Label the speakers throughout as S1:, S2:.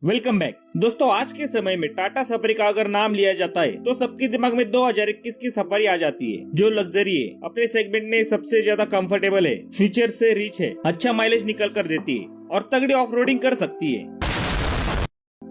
S1: Welcome back दोस्तों। आज के समय में टाटा सफारी का अगर नाम लिया जाता है तो सबके दिमाग में 2021 की सफारी आ जाती है, जो लग्जरी है, अपने सेगमेंट में सबसे ज्यादा कंफर्टेबल है, फीचर से रिच है, अच्छा माइलेज निकल कर देती है और तगड़ी ऑफ रोडिंग कर सकती है।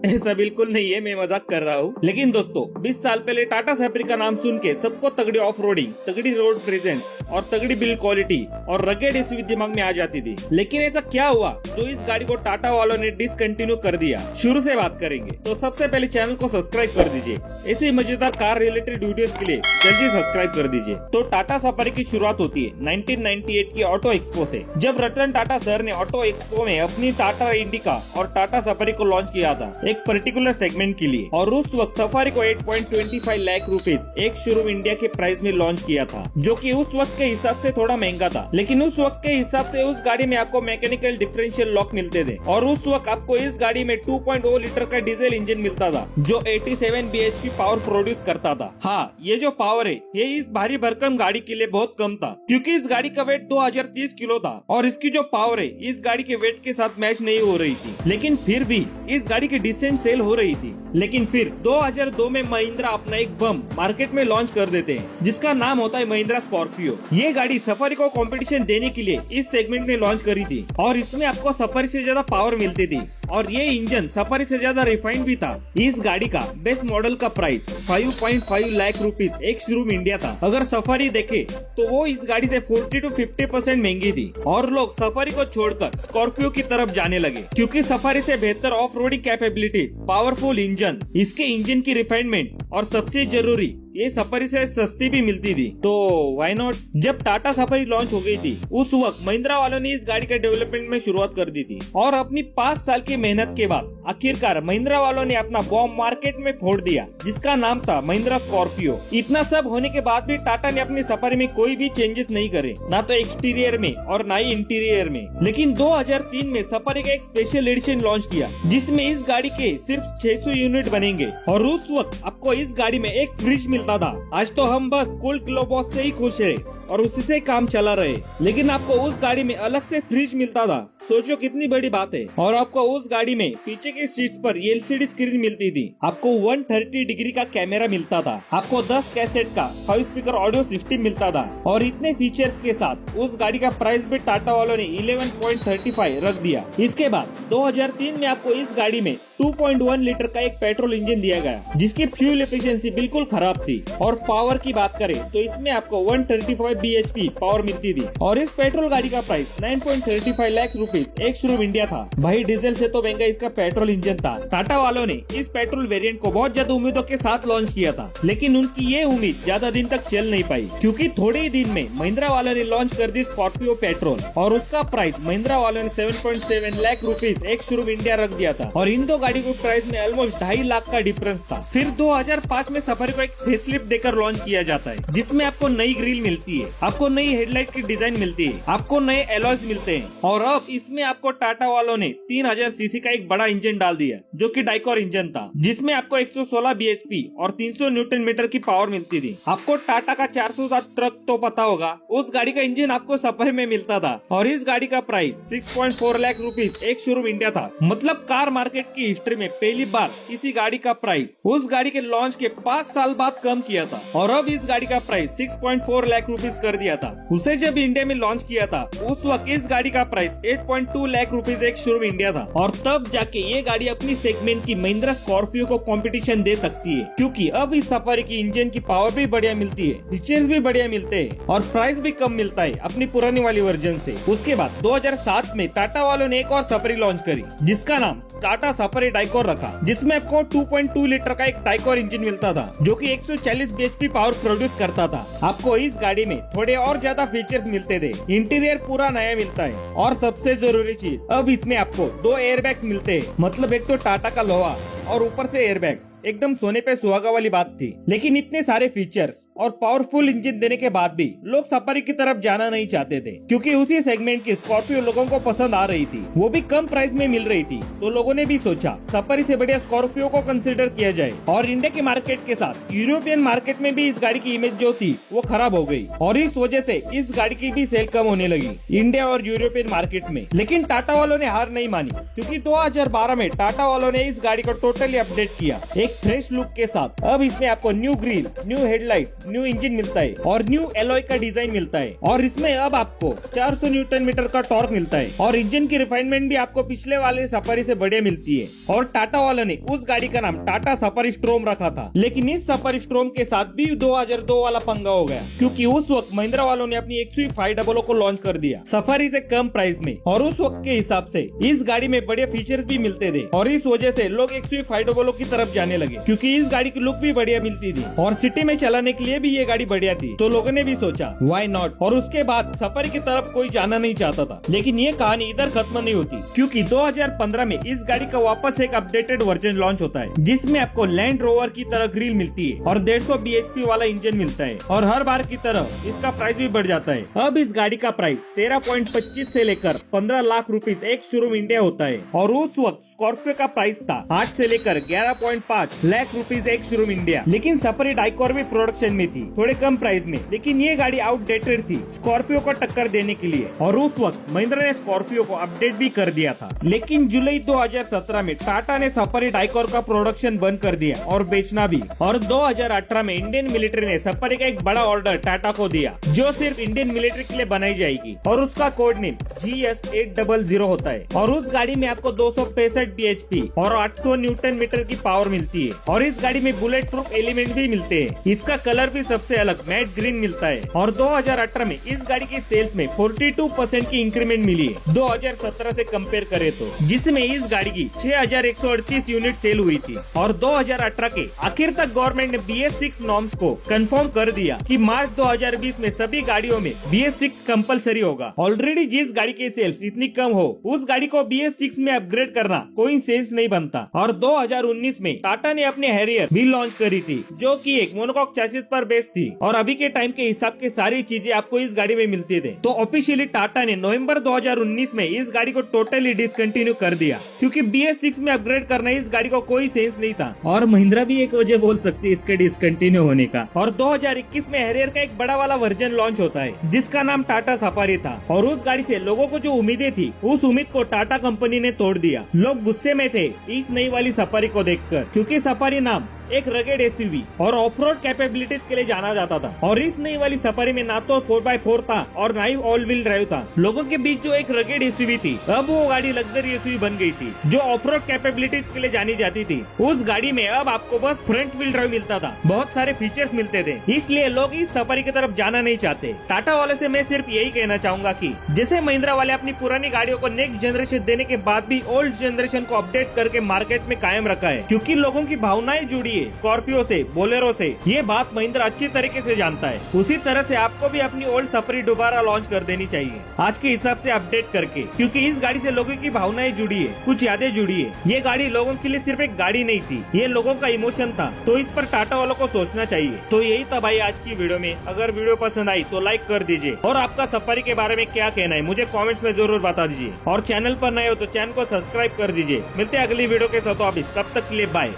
S1: ऐसा बिल्कुल नहीं है, मैं मजाक कर रहा हूँ। लेकिन दोस्तों 20 साल पहले टाटा सफारी का नाम सुन के सबको तगड़ी ऑफ रोडिंग, तगड़ी रोड प्रेजेंस और तगड़ी बिल्ड क्वालिटी और रगेड एसयूवी दिमाग में आ जाती थी। लेकिन ऐसा क्या हुआ जो इस गाड़ी को टाटा वालों ने डिसकंटिन्यू कर दिया? शुरू से बात करेंगे तो सबसे पहले चैनल को सब्सक्राइब कर दीजिए। ऐसे मजेदार कार रिलेटेड वीडियोस के लिए जल्दी सब्सक्राइब कर दीजिए। तो टाटा सफारी की शुरुआत होती है 1998 की ऑटो एक्सपो से, जब रतन टाटा सर ने ऑटो एक्सपो में अपनी टाटा इंडिका और टाटा सफारी को लॉन्च किया था एक पर्टिकुलर सेगमेंट के लिए। और उस वक्त सफारी को 8.25 लाख रुपीज एक शोरूम इंडिया के प्राइस में लॉन्च किया था, जो कि उस वक्त के हिसाब से थोड़ा महंगा था। लेकिन उस वक्त के हिसाब से उस गाड़ी में आपको मैकेनिकल डिफरेंशियल लॉक मिलते थे और उस वक्त आपको इस गाड़ी में 2.0 लीटर का डीजल इंजन मिलता था जो 87 bhp पावर प्रोड्यूस करता था। हाँ, ये जो पावर है ये इस भारी भरकम गाड़ी के लिए बहुत कम था, क्योंकि इस गाड़ी का वेट 2030 किलो था और इसकी जो पावर है इस गाड़ी के वेट के साथ मैच नहीं हो रही थी। लेकिन फिर भी इस गाड़ी की डिसेंट सेल हो रही थी। लेकिन फिर 2002 में महिंद्रा अपना एक बम मार्केट में लॉन्च कर देते हैं, जिसका नाम होता है महिंद्रा स्कॉर्पियो। ये गाड़ी सफारी को कंपटीशन देने के लिए इस सेगमेंट में लॉन्च करी थी और इसमें आपको सफारी से ज्यादा पावर मिलती थी और ये इंजन सफारी से ज्यादा रिफाइंड भी था। इस गाड़ी का बेस्ट मॉडल का प्राइस 5.5 लाख रुपीज एक शोरूम इंडिया था। अगर सफारी देखे तो वो इस गाड़ी से 40 to 50% महंगी थी और लोग सफारी को छोड़कर स्कॉर्पियो की तरफ जाने लगे, क्योंकि सफारी से बेहतर off roading capabilities, powerful engine, इसके इंजन की रिफाइनमेंट और सबसे जरूरी ये सफारी से सस्ती भी मिलती थी। तो व्हाई नॉट? जब टाटा सफारी लॉन्च हो गई थी उस वक्त महिंद्रा वालों ने इस गाड़ी के डेवलपमेंट में शुरुआत कर दी थी और अपनी 5 साल की मेहनत के बाद आखिरकार महिंद्रा वालों ने अपना बॉम्ब मार्केट में फोड़ दिया, जिसका नाम था महिंद्रा स्कॉर्पियो। इतना सब होने के बाद भी टाटा ने अपनी सफारी में कोई भी चेंजेस नहीं करे, ना तो एक्सटीरियर में और ना ही इंटीरियर में। लेकिन 2003 में सफारी का एक स्पेशल एडिशन लॉन्च किया, जिसमें इस गाड़ी के सिर्फ 600 यूनिट बनेंगे और उस वक्त आपको इस गाड़ी में एक फ्रिज मिलता था। आज तो हम बस कूल ग्लोबॉस से ही खुश है और उसी से काम चला रहे, लेकिन आपको उस गाड़ी में अलग से फ्रिज मिलता था। सोचो कितनी बड़ी बात है। और आपको उस गाड़ी में पीछे की सीट्स पर एलसीडी स्क्रीन मिलती थी, आपको 130 डिग्री का कैमरा मिलता था, आपको 10 कैसेट का 5 स्पीकर ऑडियो सिस्टम मिलता था और इतने फीचर्स के साथ उस गाड़ी का प्राइस भी टाटा वालों ने 11.35 रख दिया। इसके बाद 2003 में आपको इस गाड़ी में 2.1 लीटर का एक पेट्रोल इंजन दिया गया, जिसकी फ्यूल एफिशिएंसी बिल्कुल खराब थी। और पावर की बात करें तो इसमें आपको 135 bhp पावर मिलती थी और इस पेट्रोल गाड़ी का प्राइस 9.35 लाख रुपीज एक शोरूम इंडिया था। भाई डीजल से तो महंगा इसका पेट्रोल इंजन था। टाटा वालों ने इस पेट्रोल वेरिएंट को बहुत ज्यादा उम्मीदों के साथ लॉन्च किया था, लेकिन उनकी ये उम्मीद ज्यादा दिन तक चल नहीं पाई, क्योंकि थोड़े ही दिन में महिंद्रा वालों ने लॉन्च कर दी स्कॉर्पियो पेट्रोल और उसका प्राइस महिंद्रा वालों ने 7.7 लाख रुपीज एक शोरूम इंडिया रख दिया था और इन दो गाड़ी के प्राइस में ऑलमोस्ट 2.5 लाख का डिफरेंस था। फिर 2005 में सफारी को एक फेसलिफ्ट देकर लॉन्च किया जाता है, जिसमें आपको नई ग्रिल मिलती है, आपको नई हेडलाइट की डिजाइन मिलती है, आपको नए एलॉयज मिलते हैं और अब इसमें आपको टाटा वालों ने 3000 सीसी का एक बड़ा इंजन डाल दिया, जो कि डाइकोर इंजन था, जिसमें आपको 116 bhp और 300 न्यूटन मीटर की पावर मिलती थी। आपको टाटा का 407 ट्रक तो पता होगा, उस गाड़ी का इंजन आपको सफारी में मिलता था और इस गाड़ी का प्राइस 6.4 लाख रुपीज एक शोरूम इंडिया था। मतलब कार मार्केट की हिस्ट्री में पहली बार किसी गाड़ी का प्राइस उस गाड़ी के लॉन्च के 5 साल बाद कम किया था और अब इस गाड़ी का प्राइस 6.4 लाख रुपीज कर दिया था। उसे जब इंडिया में लॉन्च किया था उस वक्त इस गाड़ी का प्राइस 8.2 लाख रुपीज एक शोरूम इंडिया था और तब जाके ये गाड़ी अपनी सेगमेंट की महिंद्रा स्कॉर्पियो को कंपटीशन दे सकती है, क्योंकि अब इस सफारी की इंजन की पावर भी बढ़िया मिलती है, फीचर्स भी बढ़िया मिलते हैं और प्राइस भी कम मिलता है अपनी पुरानी वाली वर्जन से। उसके बाद 2007 में टाटा वालों ने एक और सफारी लॉन्च करी, जिसका नाम टाटा सफारी डाइकोर रखा, जिसमें आपको 2.2 लीटर का एक डाइकोर इंजन मिलता था, जो कि 140 bhp पावर प्रोड्यूस करता था। आपको इस गाड़ी में थोड़े और ज्यादा फीचर्स मिलते थे, इंटीरियर पूरा नया मिलता है और सबसे जरूरी चीज, अब इसमें आपको 2 एयरबैग्स मिलते हैं। मतलब एक तो टाटा का लोहा और ऊपर से एयरबैग्स, एकदम सोने पे सुहागा वाली बात थी। लेकिन इतने सारे फीचर्स और पावरफुल इंजन देने के बाद भी लोग सफारी की तरफ जाना नहीं चाहते थे, क्योंकि उसी सेगमेंट की स्कॉर्पियो लोगों को पसंद आ रही थी, वो भी कम प्राइस में मिल रही थी। तो लोगों ने भी सोचा सफारी से बढ़िया स्कॉर्पियो को कंसिडर किया जाए। और इंडिया के मार्केट के साथ यूरोपियन मार्केट में भी इस गाड़ी की इमेज जो थी वो खराब हो गई, और इस वजह से इस गाड़ी की भी सेल कम होने लगी इंडिया और यूरोपियन मार्केट में। लेकिन टाटा वालों ने हार नहीं मानी, क्योंकि 2012 में टाटा वालों ने इस गाड़ी को टोटली अपडेट किया एक फ्रेश लुक के साथ। अब इसमें आपको new grill, new headlight, new engine मिलता है और न्यू एलॉय का डिजाइन मिलता है, और इसमें अब आपको 400 न्यूटन मीटर का टॉर्क मिलता है, और इंजन की रिफाइनमेंट भी आपको पिछले वाले सफारी से बढ़िया मिलती है। और टाटा वालों ने उस गाड़ी का नाम टाटा सफारी स्ट्रोम रखा था। लेकिन इस सफारी स्ट्रोम के साथ भी 2002 वाला पंगा हो गया, क्योंकि उस वक्त महिंद्रा वालों ने अपनी XUV500 को लॉन्च कर दिया सफारी से कम प्राइस में, और उस वक्त के हिसाब से इस गाड़ी में बढ़िया फीचर्स भी मिलते थे, और इस वजह से लोग XUV500 की तरफ जाने लगे, क्योंकि इस गाड़ी की लुक भी बढ़िया मिलती थी और सिटी में चलाने के लिए भी ये गाड़ी बढ़िया थी। तो लोगों ने भी सोचा व्हाई नॉट, और उसके बाद सफारी की तरफ कोई जाना नहीं चाहता था। लेकिन ये कहानी इधर खत्म नहीं होती, क्योंकि 2015 में इस गाड़ी का वापस एक अपडेटेड वर्जन लॉन्च होता है, जिसमें आपको लैंड रोवर की तरह ग्रिल मिलती है और 150 bhp वाला इंजन मिलता है, और हर बार की तरह इसका प्राइस भी बढ़ जाता है। अब इस गाड़ी का प्राइस 13.25 से लेकर 15 लाख रुपीज एक शोरूम इंडिया होता है, और उस वक्त स्कॉर्पियो का प्राइस था 8 से लेकर 11.5 लाख रुपीज एक शोरूम इंडिया। लेकिन सफारी डाइकॉर भी प्रोडक्शन में थी, थोड़े कम प्राइस में, लेकिन ये गाड़ी आउटडेटेड थी स्कॉर्पियो को टक्कर देने के लिए, और उस वक्त महिंद्रा ने स्कॉर्पियो को अपडेट भी कर दिया था। लेकिन जुलाई 2017 में टाटा ने सफारी डाइकॉर का प्रोडक्शन बंद कर दिया और बेचना भी, और 2018 में इंडियन मिलिट्री ने सफारी का एक बड़ा ऑर्डर टाटा को दिया, जो सिर्फ इंडियन मिलिट्री के लिए बनाई जाएगी, और उसका कोड नेम GS800 होता है। और उस गाड़ी में आपको 265 bhp और 800 न्यूटन मीटर की पावर मिलती है, और इस गाड़ी में बुलेट प्रूफ एलिमेंट भी मिलते हैं। इसका कलर भी सबसे अलग मैट ग्रीन मिलता है, और 2018 में इस गाड़ी की सेल्स में 42% की इंक्रीमेंट मिली है 2017 से कंपेयर करें तो, जिसमें इस गाड़ी की 6138 यूनिट सेल हुई थी। और 2018 के आखिर तक गवर्नमेंट ने BS6 नॉर्म्स को कंफर्म कर दिया कि मार्च 2020 में सभी गाड़ियों में BS6 कंपलसरी होगा। ऑलरेडी जिस गाड़ी की सेल्स इतनी कम हो, उस गाड़ी को BS6 में अपग्रेड करना कोई सेंस नहीं बनता। और 2019 में टाटा ने अपने हैरियर भी लॉन्च करी थी, जो कि एक मोनोकॉक चैसिस पर बेस्ड थी, और अभी के टाइम के हिसाब के सारी चीजें आपको इस गाड़ी में मिलती थे। तो ऑफिशियली टाटा ने नवंबर 2019 में इस गाड़ी को टोटली डिसकंटिन्यू कर दिया, क्योंकि BS6 में अपग्रेड करना इस गाड़ी को कोई सेंस नहीं था, और महिंद्रा भी एक वजह बोल सकती है इसके डिसकंटिन्यू होने का। और 2021 में हैरियर का एक बड़ा वाला वर्जन लॉन्च होता है, जिसका नाम टाटा सफारी था, और उस गाड़ी से लोगों को जो उम्मीदें थी, उस उम्मीद को टाटा कंपनी ने तोड़ दिया। लोग गुस्से में थे इस नई वाली सफारी को देखकर, क्योंकि सफारी नाम एक रगेड SUV और ऑफ रोड कैपेबिलिटीज के लिए जाना जाता था, और इस नई वाली सफारी में ना तो 4x4 था और ना ही ऑल व्हील ड्राइव था। लोगों के बीच जो एक रगेड SUV थी, अब वो गाड़ी लग्जरी SUV बन गई थी, जो ऑफ रोड कैपेबिलिटीज के लिए जानी जाती थी। उस गाड़ी में अब आपको बस फ्रंट व्हील ड्राइव मिलता था, बहुत सारे फीचर्स मिलते थे, इसलिए लोग इस सफारी की तरफ जाना नहीं चाहते। टाटा वाले से मैं सिर्फ यही कहना चाहूंगा कि जैसे महिंद्रा वाले अपनी पुरानी गाड़ियों को नेक्स्ट जनरेशन देने के बाद भी ओल्ड जनरेशन को अपडेट करके मार्केट में कायम रखा है, क्योंकि लोगों की भावनाएं जुड़ी है स्कॉर्पियो से, बोलेरो से, ये बात महिंद्रा अच्छी तरीके से जानता है। उसी तरह से आपको भी अपनी ओल्ड सफारी दोबारा लॉन्च कर देनी चाहिए आज के हिसाब से अपडेट करके, क्योंकि इस गाड़ी से लोगों की भावनाएं जुड़ी है, कुछ यादें जुड़ी है। ये गाड़ी लोगों के लिए सिर्फ एक गाड़ी नहीं थी, ये लोगों का इमोशन था, तो इस पर टाटा वालों को सोचना चाहिए। तो यही था भाई आज की वीडियो में। अगर वीडियो पसंद आई तो लाइक कर दीजिए, और आपका सफारी के बारे में क्या कहना है मुझे कमेंट्स में जरूर बता दीजिए, और चैनल पर नए हो तो चैनल को सब्सक्राइब कर दीजिए। मिलते हैं अगली वीडियो के साथ, तब तक के लिए बाय।